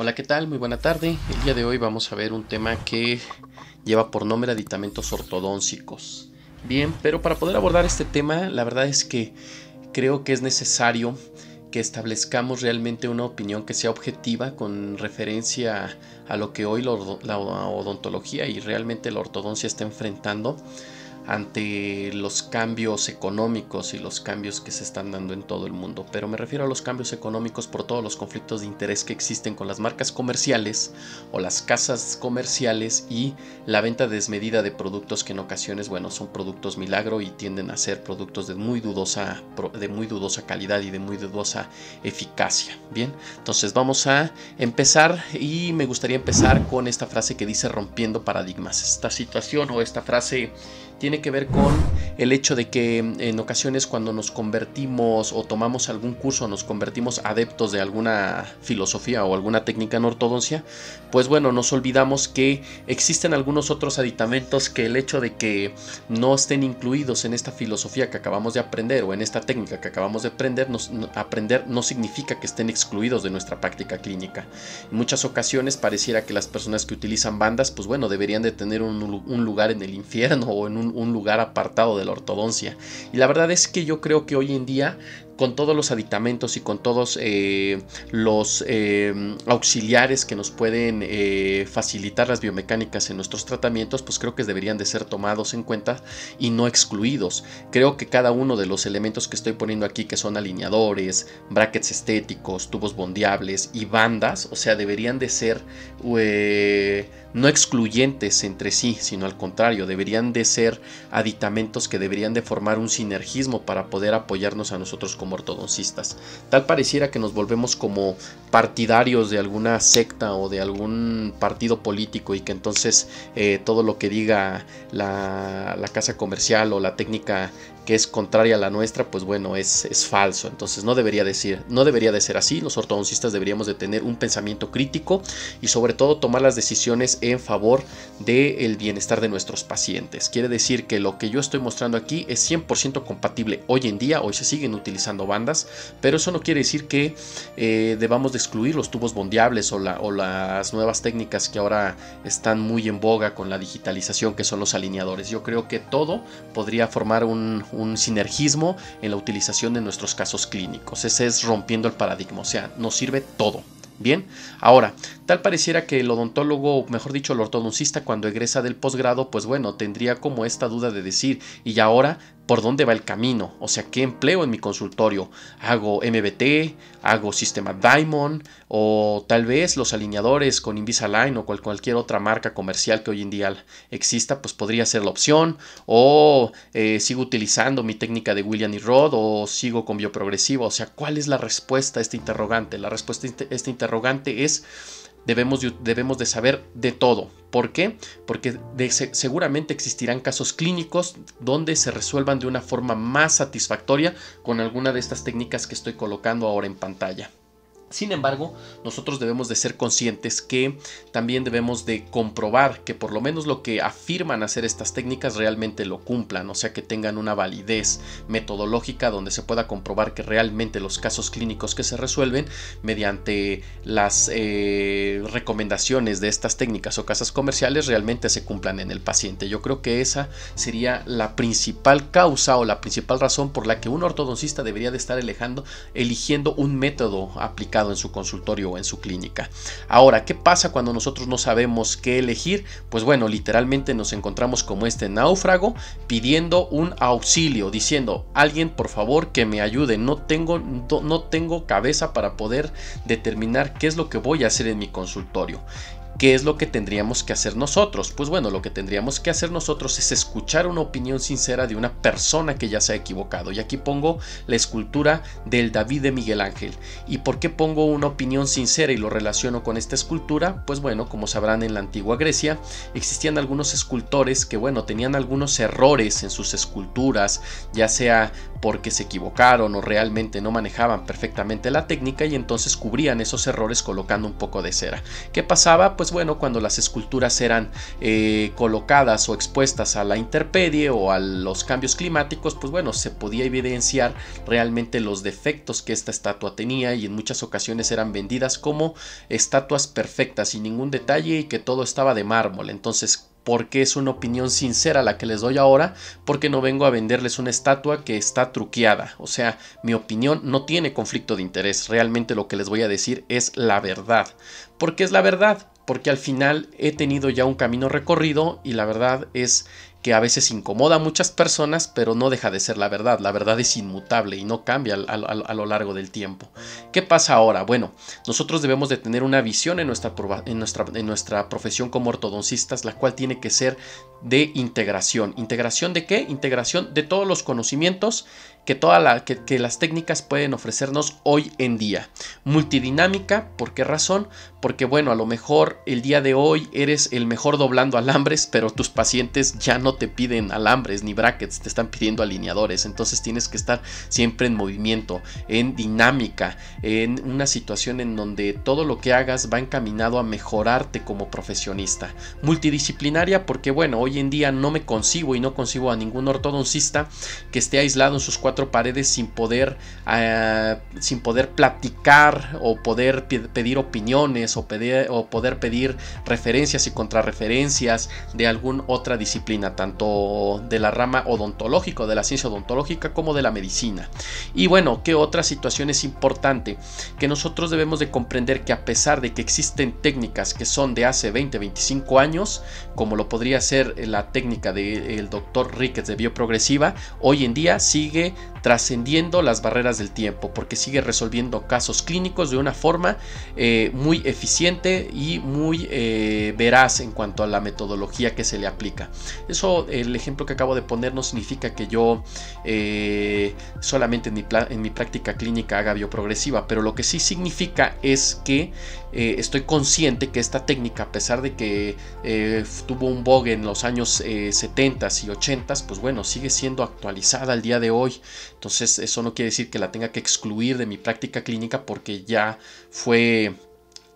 Hola, ¿qué tal? Muy buena tarde. El día de hoy vamos a ver un tema que lleva por nombre aditamentos ortodóncicos. Bien, pero para poder abordar este tema, la verdad es que creo que es necesario que establezcamos realmente una opinión que sea objetiva con referencia a lo que hoy la odontología y realmente la ortodoncia está enfrentando ante los cambios económicos y los cambios que se están dando en todo el mundo. Pero me refiero a los cambios económicos por todos los conflictos de interés que existen con las marcas comerciales o las casas comerciales y la venta desmedida de productos que en ocasiones, bueno, son productos milagro y tienden a ser productos de muy dudosa calidad y de muy dudosa eficacia. Bien, entonces vamos a empezar y me gustaría empezar con esta frase que dice rompiendo paradigmas. Esta situación o esta frase tiene que ver con el hecho de que en ocasiones cuando nos convertimos o tomamos algún curso, nos convertimos adeptos de alguna filosofía o alguna técnica en ortodoncia, pues bueno, nos olvidamos que existen algunos otros aditamentos que el hecho de que no estén incluidos en esta filosofía que acabamos de aprender o en esta técnica que acabamos de aprender no significa que estén excluidos de nuestra práctica clínica. En muchas ocasiones pareciera que las personas que utilizan bandas, pues bueno, deberían de tener un lugar en el infierno o en un lugar apartado de la ortodoncia. Y la verdad es que yo creo que hoy en día, con todos los aditamentos y con todos los auxiliares que nos pueden facilitar las biomecánicas en nuestros tratamientos, pues creo que deberían de ser tomados en cuenta y no excluidos. Creo que cada uno de los elementos que estoy poniendo aquí, que son alineadores, brackets estéticos, tubos bondeables y bandas, o sea, deberían de ser no excluyentes entre sí, sino al contrario, deberían de ser aditamentos que deberían de formar un sinergismo para poder apoyarnos a nosotros como ortodoncistas. Tal pareciera que nos volvemos como partidarios de alguna secta o de algún partido político y que entonces todo lo que diga la casa comercial o la técnica que es contraria a la nuestra, pues bueno, es falso. Entonces no debería de ser así. Los ortodoncistas deberíamos de tener un pensamiento crítico y sobre todo tomar las decisiones en favor del bienestar de nuestros pacientes. Quiere decir que lo que yo estoy mostrando aquí es 100% compatible hoy en día. Hoy se siguen utilizando bandas, pero eso no quiere decir que debamos de excluir los tubos bondeables o las nuevas técnicas que ahora están muy en boga con la digitalización, que son los alineadores. Yo creo que todo podría formar un sinergismo en la utilización de nuestros casos clínicos. Ese es rompiendo el paradigma, o sea, nos sirve todo. Bien, ahora, tal pareciera que el odontólogo, o mejor dicho, el ortodoncista, cuando egresa del posgrado, pues bueno, tendría como esta duda de decir, ¿y ahora por dónde va el camino? O sea, ¿qué empleo en mi consultorio? ¿Hago MBT? ¿Hago sistema Diamond? O tal vez los alineadores con Invisalign o cualquier otra marca comercial que hoy en día exista, pues podría ser la opción. O sigo utilizando mi técnica de William y Rodd o sigo con bioprogresiva. O sea, ¿cuál es la respuesta a este interrogante? La respuesta a este interrogante es: debemos de saber de todo. ¿Por qué? Porque seguramente existirán casos clínicos donde se resuelvan de una forma más satisfactoria con alguna de estas técnicas que estoy colocando ahora en pantalla. Sin embargo, nosotros debemos de ser conscientes que también debemos de comprobar que por lo menos lo que afirman hacer estas técnicas realmente lo cumplan, o sea, que tengan una validez metodológica donde se pueda comprobar que realmente los casos clínicos que se resuelven mediante las recomendaciones de estas técnicas o casas comerciales realmente se cumplan en el paciente. Yo creo que esa sería la principal causa o la principal razón por la que un ortodoncista debería de estar eligiendo un método aplicado en su consultorio o en su clínica. Ahora, ¿qué pasa cuando nosotros no sabemos qué elegir? Pues bueno, literalmente nos encontramos como este náufrago pidiendo un auxilio, diciendo: alguien por favor que me ayude, no tengo cabeza para poder determinar qué es lo que voy a hacer en mi consultorio. ¿Qué es lo que tendríamos que hacer nosotros? Pues bueno, lo que tendríamos que hacer nosotros es escuchar una opinión sincera de una persona que ya se ha equivocado. Y aquí pongo la escultura del David de Miguel Ángel. ¿Y por qué pongo una opinión sincera y lo relaciono con esta escultura? Pues bueno, como sabrán, en la antigua Grecia existían algunos escultores que, bueno, tenían algunos errores en sus esculturas, ya sea porque se equivocaron o realmente no manejaban perfectamente la técnica, y entonces cubrían esos errores colocando un poco de cera. ¿Qué pasaba? Pues pues bueno, cuando las esculturas eran colocadas o expuestas a la intemperie o a los cambios climáticos, pues bueno, se podía evidenciar realmente los defectos que esta estatua tenía, y en muchas ocasiones eran vendidas como estatuas perfectas sin ningún detalle y que todo estaba de mármol. Entonces, porque es una opinión sincera la que les doy ahora, porque no vengo a venderles una estatua que está truqueada. O sea, mi opinión no tiene conflicto de interés, realmente lo que les voy a decir es la verdad. ¿Por qué es la verdad? Porque al final he tenido ya un camino recorrido y la verdad es que a veces incomoda a muchas personas, pero no deja de ser la verdad. La verdad es inmutable y no cambia a lo largo del tiempo. ¿Qué pasa ahora? Bueno, nosotros debemos de tener una visión en nuestra profesión como ortodoncistas, la cual tiene que ser de integración. ¿Integración de qué? Integración de todos los conocimientos que las técnicas pueden ofrecernos hoy en día. Multidinámica, ¿por qué razón? Porque bueno, a lo mejor el día de hoy eres el mejor doblando alambres, pero tus pacientes ya no te piden alambres ni brackets, te están pidiendo alineadores. Entonces tienes que estar siempre en movimiento, en dinámica, en una situación en donde todo lo que hagas va encaminado a mejorarte como profesionista. Multidisciplinaria, porque bueno, hoy en día no me concibo y no concibo a ningún ortodoncista que esté aislado en sus cuatro paredes sin poder platicar o poder pedir opiniones o poder pedir referencias y contrarreferencias de alguna otra disciplina, tanto de la rama odontológica, de la ciencia odontológica, como de la medicina. Y bueno, ¿qué otra situación es importante? Que nosotros debemos de comprender que a pesar de que existen técnicas que son de hace 20, 25 años, como lo podría ser la técnica del doctor Ricketts de bioprogresiva, hoy en día sigue trascendiendo las barreras del tiempo, porque sigue resolviendo casos clínicos de una forma muy eficiente y muy veraz en cuanto a la metodología que se le aplica. Eso, el ejemplo que acabo de poner, no significa que yo solamente en mi práctica clínica haga bioprogresiva, pero lo que sí significa es que estoy consciente que esta técnica, a pesar de que tuvo un vogue en los años 70s y 80s, pues bueno, sigue siendo actualizada al día de hoy. Entonces eso no quiere decir que la tenga que excluir de mi práctica clínica porque ya fue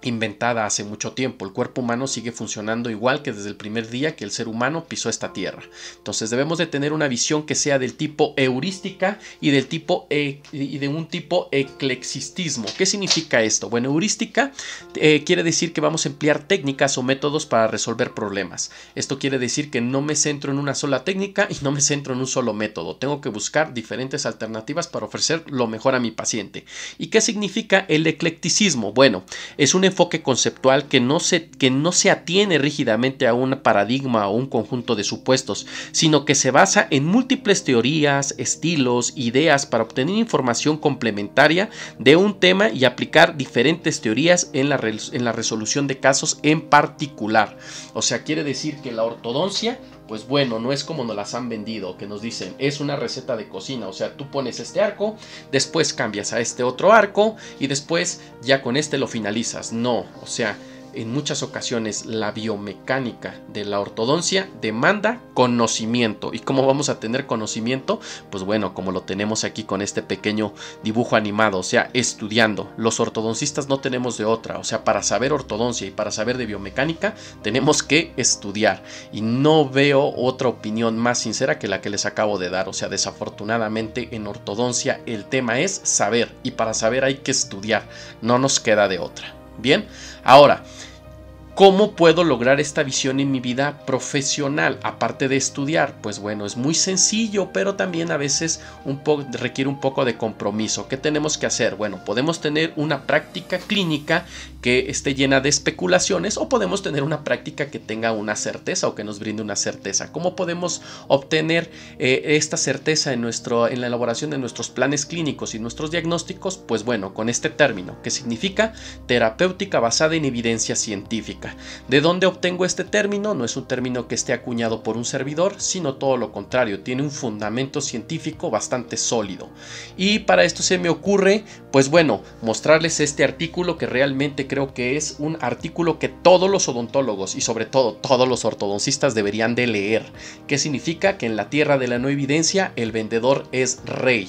inventada hace mucho tiempo. El cuerpo humano sigue funcionando igual que desde el primer día que el ser humano pisó esta tierra. Entonces debemos de tener una visión que sea del tipo heurística y de un tipo eclecticismo. ¿Qué significa esto? Bueno, heurística quiere decir que vamos a emplear técnicas o métodos para resolver problemas. Esto quiere decir que no me centro en una sola técnica y no me centro en un solo método. Tengo que buscar diferentes alternativas para ofrecer lo mejor a mi paciente. ¿Y qué significa el eclecticismo? Bueno, es un enfoque conceptual que no se atiene rígidamente a un paradigma o un conjunto de supuestos, sino que se basa en múltiples teorías, estilos, ideas para obtener información complementaria de un tema y aplicar diferentes teorías en la resolución de casos en particular. O sea, quiere decir que la ortodoncia, pues bueno, no es como nos las han vendido, que nos dicen es una receta de cocina. O sea, tú pones este arco, después cambias a este otro arco y después ya con este lo finalizas. No, o sea, en muchas ocasiones la biomecánica de la ortodoncia demanda conocimiento. ¿Y cómo vamos a tener conocimiento? Pues bueno, como lo tenemos aquí con este pequeño dibujo animado, o sea, estudiando. Los ortodoncistas no tenemos de otra, o sea, para saber ortodoncia y para saber de biomecánica tenemos que estudiar. Y no veo otra opinión más sincera que la que les acabo de dar. O sea, desafortunadamente en ortodoncia el tema es saber, y para saber hay que estudiar, no nos queda de otra. Bien, ahora, ¿cómo puedo lograr esta visión en mi vida profesional? Aparte de estudiar, pues bueno, es muy sencillo, pero también a veces requiere un poco de compromiso. ¿Qué tenemos que hacer? Bueno, podemos tener una práctica clínica que esté llena de especulaciones, o podemos tener una práctica que tenga una certeza o que nos brinde una certeza. ¿Cómo podemos obtener esta certeza en la elaboración de nuestros planes clínicos y nuestros diagnósticos? Pues bueno, con este término, que significa terapéutica basada en evidencia científica. ¿De dónde obtengo este término? No es un término que esté acuñado por un servidor, sino todo lo contrario, tiene un fundamento científico bastante sólido. Y para esto se me ocurre, pues bueno, mostrarles este artículo, que realmente creo que es un artículo que todos los odontólogos y sobre todo todos los ortodoncistas deberían de leer. ¿Qué significa? Que en la tierra de la no evidencia el vendedor es rey.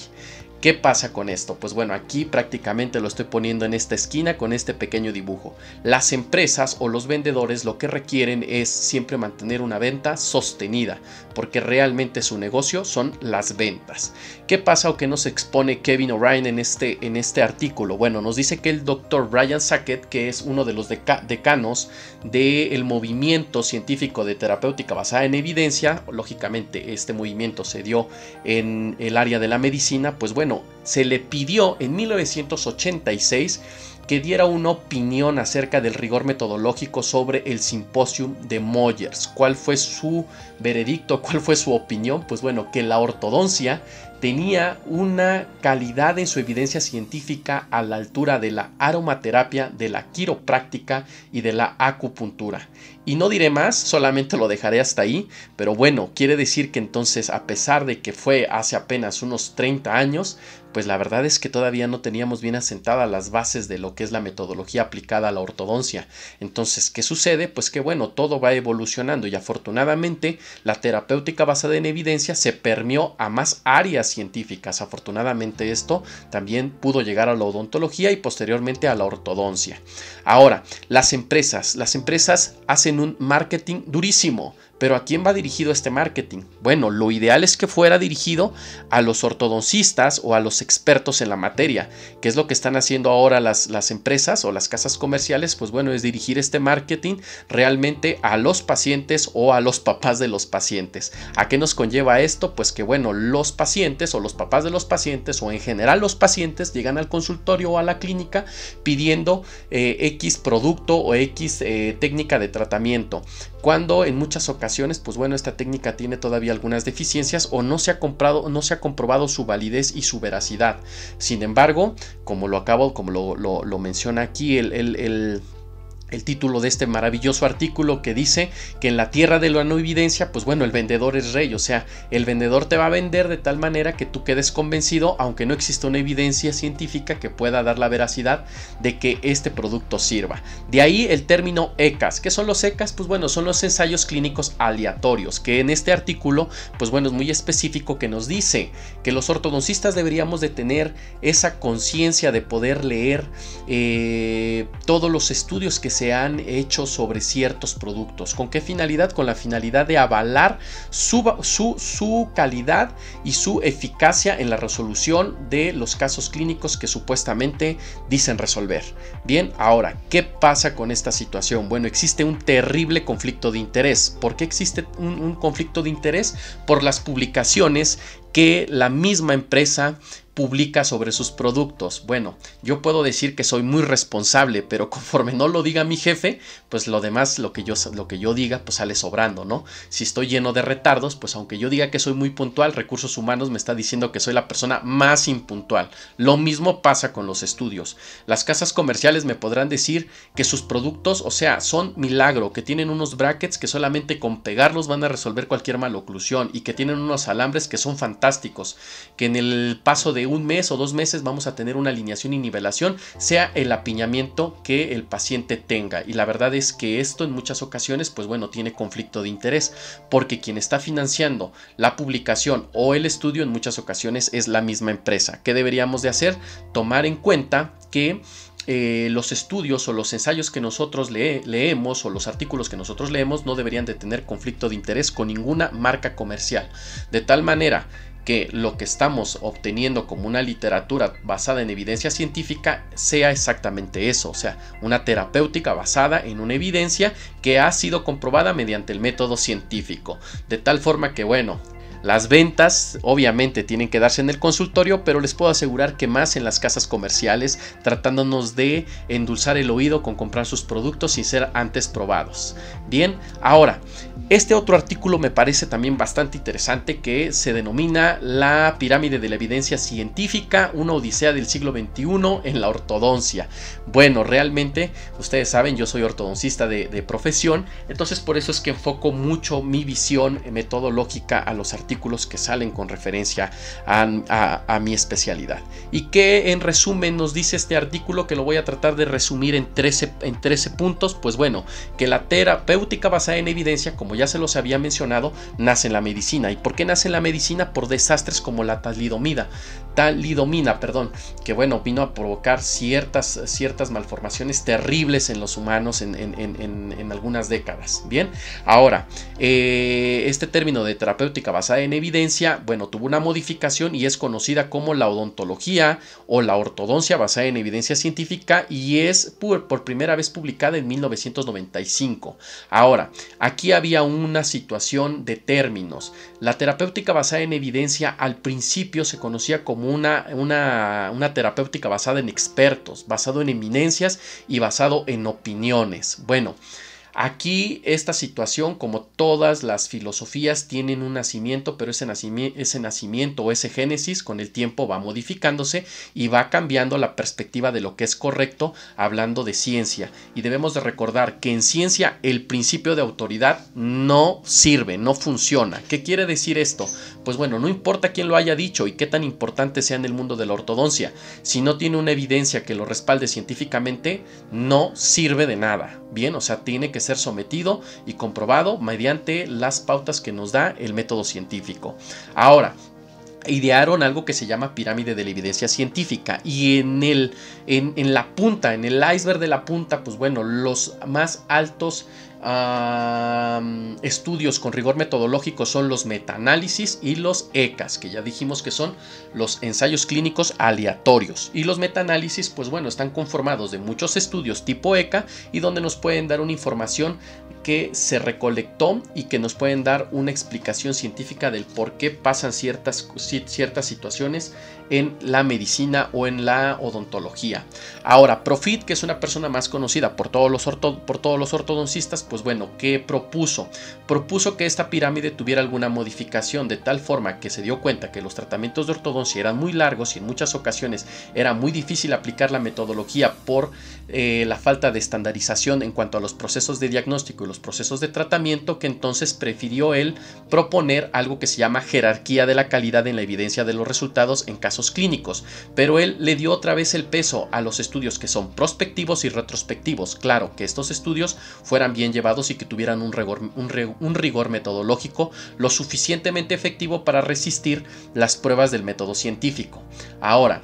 ¿Qué pasa con esto? Pues bueno, aquí prácticamente lo estoy poniendo en esta esquina con este pequeño dibujo. Las empresas o los vendedores lo que requieren es siempre mantener una venta sostenida, porque realmente su negocio son las ventas. ¿Qué pasa o qué nos expone Kevin O'Ryan en este artículo? Bueno, nos dice que el doctor Brian Sackett, que es uno de los decanos del movimiento científico de terapéutica basada en evidencia, lógicamente este movimiento se dio en el área de la medicina, pues bueno, se le pidió en 1986 que diera una opinión acerca del rigor metodológico sobre el simposium de Moyers. ¿Cuál fue su veredicto? ¿Cuál fue su opinión? Pues bueno, que la ortodoncia tenía una calidad en su evidencia científica a la altura de la aromaterapia, de la quiropráctica y de la acupuntura. Y no diré más, solamente lo dejaré hasta ahí, pero bueno, quiere decir que entonces, a pesar de que fue hace apenas unos 30 años, pues la verdad es que todavía no teníamos bien asentadas las bases de lo que es la metodología aplicada a la ortodoncia. Entonces, ¿qué sucede? Pues que bueno, todo va evolucionando y afortunadamente la terapéutica basada en evidencia se permeó a más áreas científicas. Afortunadamente esto también pudo llegar a la odontología y posteriormente a la ortodoncia. Ahora, las empresas hacen un marketing durísimo. ¿Pero a quién va dirigido este marketing? Bueno, lo ideal es que fuera dirigido a los ortodoncistas o a los expertos en la materia. ¿Qué es lo que están haciendo ahora las empresas o las casas comerciales? Pues bueno, es dirigir este marketing realmente a los pacientes o a los papás de los pacientes. ¿A qué nos conlleva esto? Pues que bueno, los pacientes o los papás de los pacientes o en general los pacientes llegan al consultorio o a la clínica pidiendo X producto o X técnica de tratamiento, cuando en muchas ocasiones, pues bueno, esta técnica tiene todavía algunas deficiencias o no se ha comprobado su validez y su veracidad. Sin embargo, como lo menciona aquí el título de este maravilloso artículo, que dice que en la tierra de la no evidencia, pues bueno, el vendedor es rey. O sea, el vendedor te va a vender de tal manera que tú quedes convencido, aunque no exista una evidencia científica que pueda dar la veracidad de que este producto sirva. De ahí el término ECAS. ¿Qué son los ECAS? Pues bueno, son los ensayos clínicos aleatorios, que en este artículo, pues bueno, es muy específico, que nos dice que los ortodoncistas deberíamos de tener esa conciencia de poder leer todos los estudios que se han hecho sobre ciertos productos. ¿Con qué finalidad? Con la finalidad de avalar su calidad y su eficacia en la resolución de los casos clínicos que supuestamente dicen resolver. Bien, ahora, ¿qué pasa con esta situación? Bueno, existe un terrible conflicto de interés. ¿Por qué existe un conflicto de interés? Por las publicaciones que la misma empresa publica sobre sus productos. Bueno, yo puedo decir que soy muy responsable, pero conforme no lo diga mi jefe, pues lo demás, lo que yo diga, pues sale sobrando, ¿no? Si estoy lleno de retardos, pues aunque yo diga que soy muy puntual, Recursos Humanos me está diciendo que soy la persona más impuntual. Lo mismo pasa con los estudios. Las casas comerciales me podrán decir que sus productos, o sea, son milagro, que tienen unos brackets que solamente con pegarlos van a resolver cualquier maloclusión y que tienen unos alambres que son fantásticos, que en el paso de un mes o 2 meses vamos a tener una alineación y nivelación, sea el apiñamiento que el paciente tenga. Y la verdad es que esto en muchas ocasiones, pues bueno, tiene conflicto de interés, porque quien está financiando la publicación o el estudio en muchas ocasiones es la misma empresa. ¿Qué deberíamos de hacer? Tomar en cuenta que los estudios o los ensayos que nosotros leemos o los artículos que nosotros leemos no deberían de tener conflicto de interés con ninguna marca comercial, de tal manera que lo que estamos obteniendo como una literatura basada en evidencia científica sea exactamente eso, o sea, una terapéutica basada en una evidencia que ha sido comprobada mediante el método científico, de tal forma que bueno, las ventas obviamente tienen que darse en el consultorio, pero les puedo asegurar que más en las casas comerciales, tratándonos de endulzar el oído con comprar sus productos sin ser antes probados. Bien, ahora, este otro artículo me parece también bastante interesante, que se denomina La pirámide de la evidencia científica, una odisea del siglo XXI en la ortodoncia. Bueno, realmente, ustedes saben, yo soy ortodoncista de profesión, entonces por eso es que enfoco mucho mi visión metodológica a los artículos artículos que salen con referencia a mi especialidad. Y que en resumen nos dice este artículo, que lo voy a tratar de resumir en 13 puntos. Pues bueno, que la terapéutica basada en evidencia, como ya se los había mencionado, nace en la medicina. ¿Y por qué nace en la medicina? Por desastres como la talidomida, que bueno, vino a provocar ciertas malformaciones terribles en los humanos en algunas décadas. Bien, ahora, este término de terapéutica basada en evidencia, bueno, tuvo una modificación y es conocida como la odontología o la ortodoncia basada en evidencia científica, y es por primera vez publicada en 1995. Ahora, aquí había una situación de términos. La terapéutica basada en evidencia al principio se conocía como una terapéutica basada en expertos, basado en eminencias y basado en opiniones. Bueno, aquí esta situación, como todas las filosofías, tienen un nacimiento, pero ese nacimiento o ese génesis con el tiempo va modificándose y va cambiando la perspectiva de lo que es correcto hablando de ciencia. Y debemos de recordar que en ciencia el principio de autoridad no sirve, no funciona. ¿Qué quiere decir esto? Pues bueno, no importa quién lo haya dicho y qué tan importante sea en el mundo de la ortodoncia, si no tiene una evidencia que lo respalde científicamente, no sirve de nada. Bien, o sea, tiene que ser sometido y comprobado mediante las pautas que nos da el método científico. Ahora, idearon algo que se llama pirámide de la evidencia científica, y en la punta, en el iceberg de la punta, pues bueno, los más altos estudios con rigor metodológico son los metaanálisis y los ECAs, que ya dijimos que son los ensayos clínicos aleatorios. Y los metaanálisis, pues bueno, están conformados de muchos estudios tipo ECA y donde nos pueden dar una información que se recolectó y que nos pueden dar una explicación científica del por qué pasan ciertas situaciones en la medicina o en la odontología. Ahora, Profit, que es una persona más conocida por todos los ortodoncistas, pues bueno, ¿qué propuso? Propuso que esta pirámide tuviera alguna modificación, de tal forma que se dio cuenta que los tratamientos de ortodoncia eran muy largos y en muchas ocasiones era muy difícil aplicar la metodología por la falta de estandarización en cuanto a los procesos de diagnóstico y los procesos de tratamiento, que entonces prefirió él proponer algo que se llama jerarquía de la calidad en la evidencia de los resultados en casos clínicos, pero él le dio otra vez el peso a los estudios que son prospectivos y retrospectivos. Claro, que estos estudios fueran bien llevados y que tuvieran un rigor metodológico lo suficientemente efectivo para resistir las pruebas del método científico. Ahora,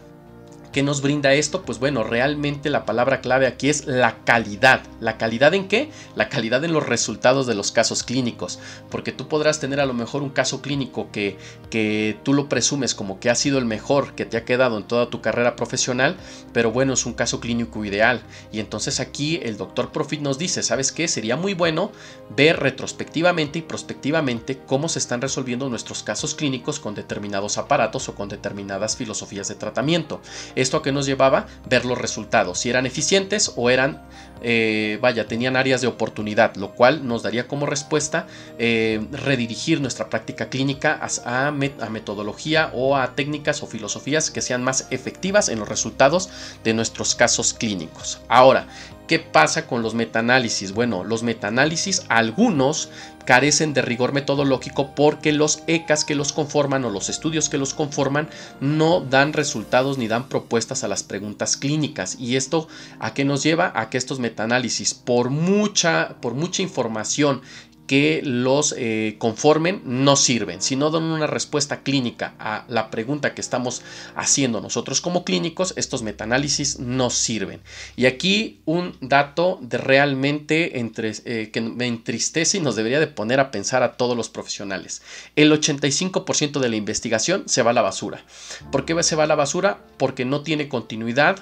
¿qué nos brinda esto? Pues bueno, realmente la palabra clave aquí es la calidad. ¿La calidad en qué? La calidad en los resultados de los casos clínicos. Porque tú podrás tener a lo mejor un caso clínico que tú lo presumes como que ha sido el mejor que te ha quedado en toda tu carrera profesional, pero bueno, es un caso clínico ideal. Y entonces aquí el doctor Profit nos dice, ¿sabes qué? Sería muy bueno ver retrospectivamente y prospectivamente cómo se están resolviendo nuestros casos clínicos con determinados aparatos o con determinadas filosofías de tratamiento. ¿Esto a qué nos llevaba? Ver los resultados, si eran eficientes o eran, tenían áreas de oportunidad, lo cual nos daría como respuesta redirigir nuestra práctica clínica a metodología o a técnicas o filosofías que sean más efectivas en los resultados de nuestros casos clínicos. Ahora, ¿qué pasa con los metaanálisis? Bueno, los metaanálisis, algunos carecen de rigor metodológico porque los ECAs que los conforman o los estudios que los conforman no dan resultados ni dan propuestas a las preguntas clínicas. ¿Y esto a qué nos lleva? A que estos metaanálisis, por mucha información que los conformen, no sirven. Si no dan una respuesta clínica a la pregunta que estamos haciendo nosotros como clínicos, estos metaanálisis no sirven. Y aquí un dato de realmente que me entristece y nos debería de poner a pensar a todos los profesionales. El 85% de la investigación se va a la basura. ¿Por qué se va a la basura? Porque no tiene continuidad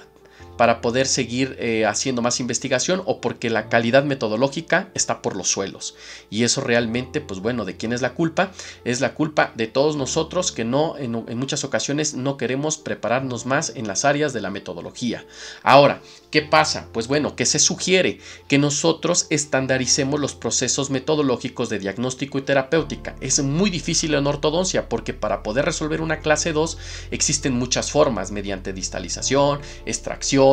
para poder seguir haciendo más investigación, o porque la calidad metodológica está por los suelos. Y eso realmente, pues bueno, ¿de quién es la culpa? Es la culpa de todos nosotros que en muchas ocasiones no queremos prepararnos más en las áreas de la metodología. Ahora, ¿qué pasa? Pues bueno, ¿qué se sugiere? Que nosotros estandaricemos los procesos metodológicos de diagnóstico y terapéutica. Es muy difícil en ortodoncia porque para poder resolver una clase 2 existen muchas formas, mediante distalización, extracción,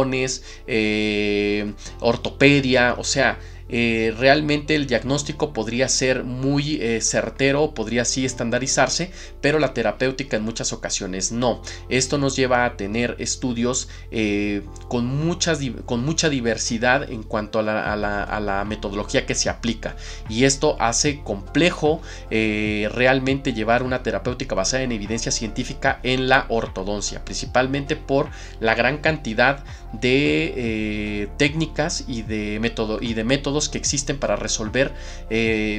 ortopedia, o sea, realmente el diagnóstico podría ser muy certero, podría así estandarizarse, pero la terapéutica en muchas ocasiones no. Esto nos lleva a tener estudios con mucha diversidad en cuanto a la metodología que se aplica, y esto hace complejo realmente llevar una terapéutica basada en evidencia científica en la ortodoncia, principalmente por la gran cantidad de técnicas y de métodos que existen para resolver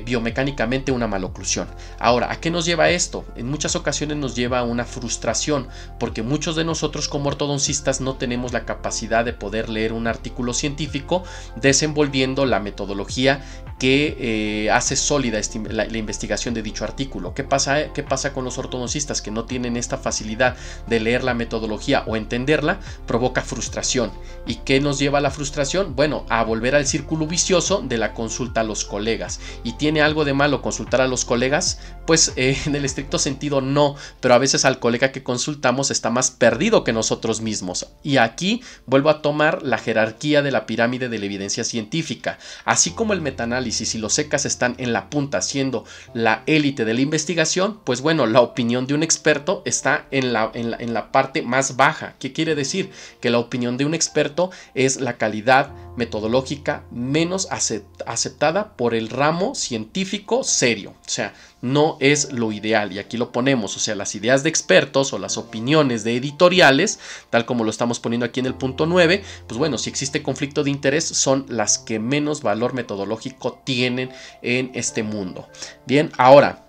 biomecánicamente una maloclusión. Ahora, ¿a qué nos lleva esto? En muchas ocasiones nos lleva a una frustración, porque muchos de nosotros como ortodoncistas no tenemos la capacidad de poder leer un artículo científico desenvolviendo la metodología que hace sólida la investigación de dicho artículo. ¿Qué pasa con los ortodoncistas que no tienen esta facilidad de leer la metodología o entenderla? Provoca frustración. ¿Y qué nos lleva a la frustración? Bueno, a volver al círculo vicioso de la consulta a los colegas. ¿Y tiene algo de malo consultar a los colegas? Pues en el estricto sentido no, pero a veces al colega que consultamos está más perdido que nosotros mismos. Y aquí vuelvo a tomar la jerarquía de la pirámide de la evidencia científica. Así como el metaanálisis y los ECAs están en la punta, siendo la élite de la investigación, pues bueno, la opinión de un experto está en la parte más baja. ¿Qué quiere decir? Que la opinión de un experto es la calidad metodológica menos aceptada por el ramo científico serio. O sea, no es lo ideal, y aquí lo ponemos. O sea, las ideas de expertos o las opiniones de editoriales, tal como lo estamos poniendo aquí en el punto 9, pues bueno, si existe conflicto de interés, son las que menos valor metodológico tienen en este mundo. Bien, ahora,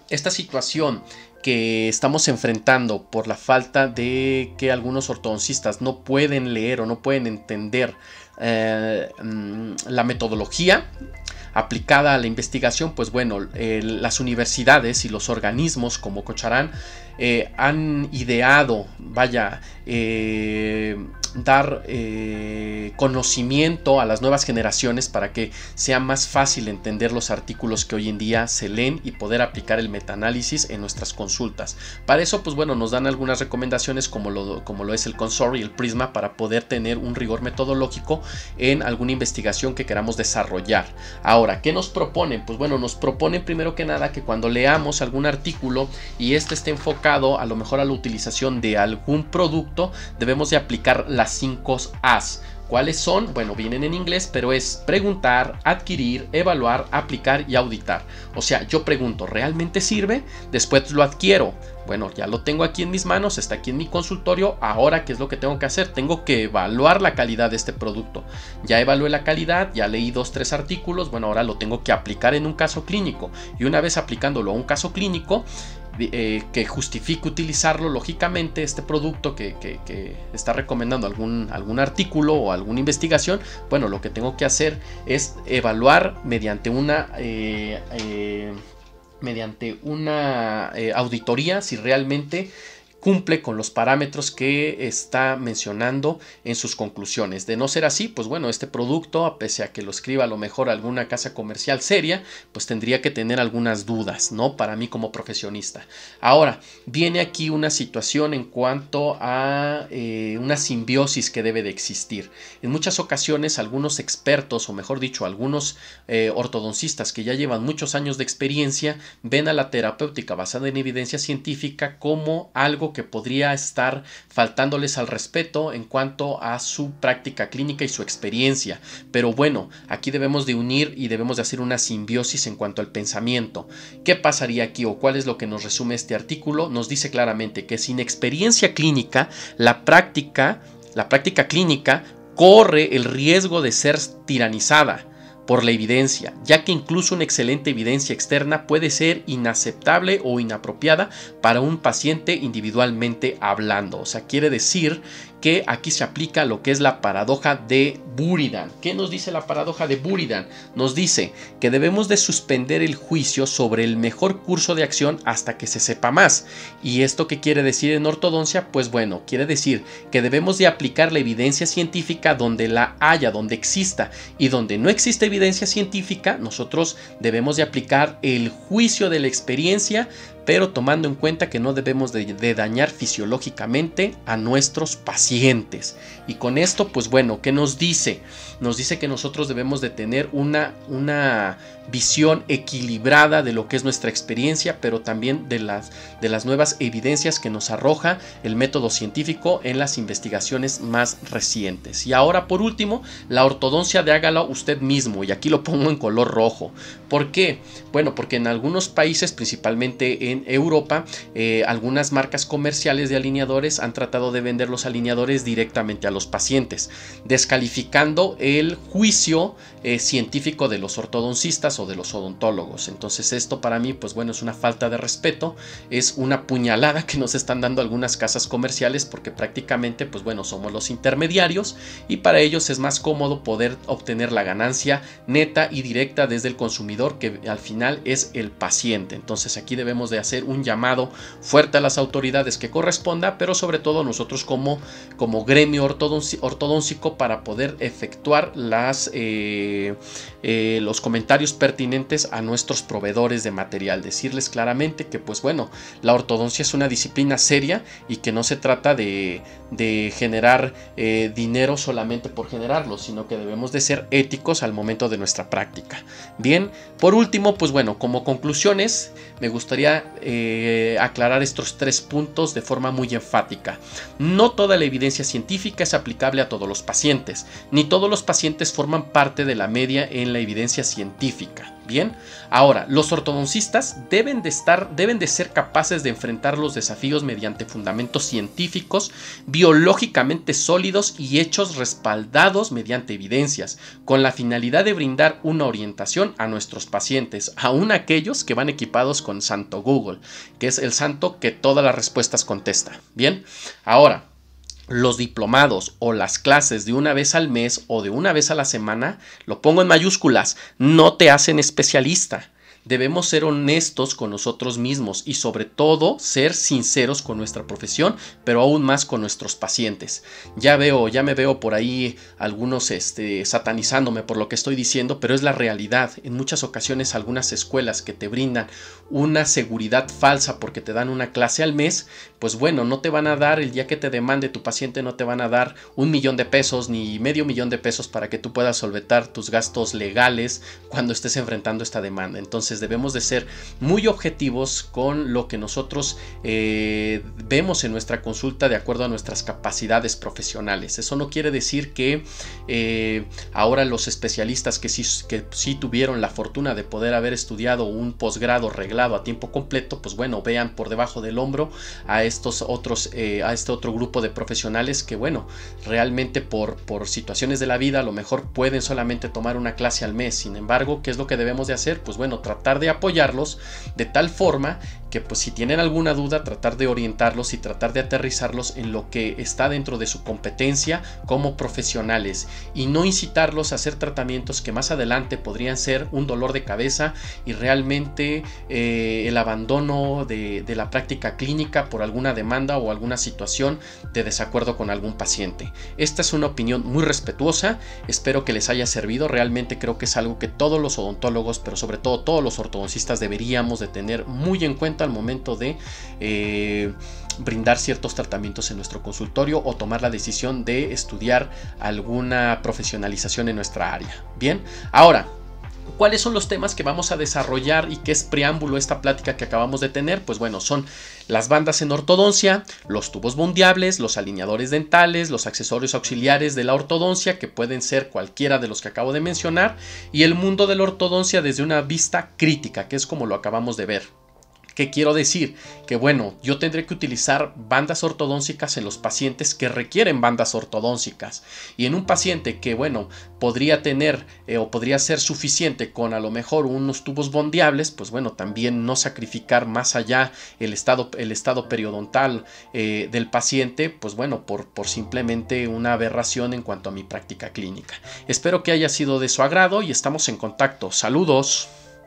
esta situación que estamos enfrentando por la falta de que algunos ortodoncistas no pueden leer o no pueden entender la metodología aplicada a la investigación, pues bueno, las universidades y los organismos como Cochrane han ideado, dar conocimiento a las nuevas generaciones para que sea más fácil entender los artículos que hoy en día se leen y poder aplicar el metaanálisis en nuestras consultas. Para eso, pues bueno, nos dan algunas recomendaciones como lo es el Consor y el Prisma, para poder tener un rigor metodológico en alguna investigación que queramos desarrollar. Ahora, ¿qué nos proponen? Pues bueno, nos proponen primero que nada que cuando leamos algún artículo y este esté enfocado a lo mejor a la utilización de algún producto, debemos de aplicar las 5 A's. ¿Cuáles son? Bueno, vienen en inglés, pero es preguntar, adquirir, evaluar, aplicar y auditar. O sea, yo pregunto, ¿realmente sirve? Después lo adquiero. Bueno, ya lo tengo aquí en mis manos, está aquí en mi consultorio. Ahora, ¿qué es lo que tengo que hacer? Tengo que evaluar la calidad de este producto. Ya evalué la calidad, ya leí 2-3 artículos. Bueno, ahora lo tengo que aplicar en un caso clínico. Y una vez aplicándolo a un caso clínico, que justifique utilizarlo, lógicamente este producto que está recomendando algún artículo o alguna investigación, bueno, lo que tengo que hacer es evaluar mediante una auditoría si realmente cumple con los parámetros que está mencionando en sus conclusiones. De no ser así, pues bueno, este producto, pese a que lo escriba a lo mejor alguna casa comercial seria, pues tendría que tener algunas dudas, ¿no? Para mí como profesionista. Ahora, viene aquí una situación en cuanto a una simbiosis que debe de existir. En muchas ocasiones, algunos expertos, o mejor dicho, algunos ortodoncistas que ya llevan muchos años de experiencia, ven a la terapéutica basada en evidencia científica como algo que podría estar faltándoles al respeto en cuanto a su práctica clínica y su experiencia. Pero bueno, aquí debemos de unir y debemos de hacer una simbiosis en cuanto al pensamiento. ¿Qué pasaría aquí, o cuál es lo que nos resume este artículo? Nos dice claramente que sin experiencia clínica, la práctica clínica corre el riesgo de ser tiranizada por la evidencia, ya que incluso una excelente evidencia externa puede ser inaceptable o inapropiada para un paciente individualmente hablando. O sea, quiere decir que aquí se aplica lo que es la paradoja de Buridan. ¿Qué nos dice la paradoja de Buridan? Nos dice que debemos de suspender el juicio sobre el mejor curso de acción hasta que se sepa más. ¿Y esto qué quiere decir en ortodoncia? Pues bueno, quiere decir que debemos de aplicar la evidencia científica donde la haya, donde exista, y donde no existe evidencia científica, nosotros debemos de aplicar el juicio de la experiencia pero tomando en cuenta que no debemos de dañar fisiológicamente a nuestros pacientes. Y con esto, pues bueno, ¿qué nos dice? Nos dice que nosotros debemos de tener una visión equilibrada de lo que es nuestra experiencia, pero también de las nuevas evidencias que nos arroja el método científico en las investigaciones más recientes. Y ahora, por último, la ortodoncia de hágalo usted mismo, y aquí lo pongo en color rojo. ¿Por qué? Bueno, porque en algunos países, principalmente en Europa, algunas marcas comerciales de alineadores han tratado de vender los alineadores directamente a los pacientes, descalificando el juicio científico de los ortodoncistas o de los odontólogos. Entonces esto para mí, pues bueno, es una falta de respeto, es una puñalada que nos están dando algunas casas comerciales, porque prácticamente, pues bueno, somos los intermediarios y para ellos es más cómodo poder obtener la ganancia neta y directa desde el consumidor, que al final es el paciente. Entonces aquí debemos de hacer un llamado fuerte a las autoridades que corresponda, pero sobre todo nosotros como gremio ortodóncico, para poder efectuar los comentarios pertinentes a nuestros proveedores de material, decirles claramente que pues bueno, la ortodoncia es una disciplina seria y que no se trata de generar dinero solamente por generarlo, sino que debemos de ser éticos al momento de nuestra práctica. Bien, por último, pues bueno, como conclusiones me gustaría aclarar estos 3 puntos de forma muy enfática. No toda la evidencia científica es aplicable a todos los pacientes, ni todos los pacientes forman parte de la media en la evidencia científica. Bien, ahora los ortodoncistas deben de ser capaces de enfrentar los desafíos mediante fundamentos científicos, biológicamente sólidos y hechos respaldados mediante evidencias, con la finalidad de brindar una orientación a nuestros pacientes, aun aquellos que van equipados con Santo Google, que es el santo que todas las respuestas contesta. Bien, ahora, los diplomados o las clases de una vez al mes o de una vez a la semana, lo pongo en mayúsculas, no te hacen especialista. Debemos ser honestos con nosotros mismos y sobre todo ser sinceros con nuestra profesión, pero aún más con nuestros pacientes. Ya me veo por ahí algunos satanizándome por lo que estoy diciendo, pero es la realidad. En muchas ocasiones algunas escuelas que te brindan una seguridad falsa porque te dan una clase al mes, pues bueno, no te van a dar, el día que te demande tu paciente, no te van a dar $1,000,000 ni $500,000 para que tú puedas solventar tus gastos legales cuando estés enfrentando esta demanda. Entonces debemos de ser muy objetivos con lo que nosotros vemos en nuestra consulta de acuerdo a nuestras capacidades profesionales. Eso no quiere decir que ahora los especialistas que sí tuvieron la fortuna de poder haber estudiado un posgrado reglado a tiempo completo, pues bueno, vean por debajo del hombro a este otro grupo de profesionales que bueno, realmente por situaciones de la vida a lo mejor pueden solamente tomar una clase al mes. Sin embargo, ¿qué es lo que debemos de hacer? Pues bueno, tratar de apoyarlos de tal forma que pues si tienen alguna duda, tratar de orientarlos y tratar de aterrizarlos en lo que está dentro de su competencia como profesionales, y no incitarlos a hacer tratamientos que más adelante podrían ser un dolor de cabeza y realmente el abandono de la práctica clínica por alguna demanda o alguna situación de desacuerdo con algún paciente. Esta es una opinión muy respetuosa, espero que les haya servido. Realmente creo que es algo que todos los odontólogos, pero sobre todo todos los ortodoncistas deberíamos de tener muy en cuenta al momento de brindar ciertos tratamientos en nuestro consultorio o tomar la decisión de estudiar alguna profesionalización en nuestra área. Bien, ahora, ¿cuáles son los temas que vamos a desarrollar y qué es preámbulo a esta plática que acabamos de tener? Pues bueno, son las bandas en ortodoncia, los tubos mundiales, los alineadores dentales, los accesorios auxiliares de la ortodoncia, que pueden ser cualquiera de los que acabo de mencionar, y el mundo de la ortodoncia desde una vista crítica, que es como lo acabamos de ver. ¿Qué quiero decir? Que bueno, yo tendré que utilizar bandas ortodóncicas en los pacientes que requieren bandas ortodóncicas, y en un paciente que bueno, podría tener o podría ser suficiente con a lo mejor unos tubos bondeables, pues bueno, también no sacrificar más allá el estado periodontal del paciente, pues bueno, por simplemente una aberración en cuanto a mi práctica clínica. Espero que haya sido de su agrado y estamos en contacto. Saludos.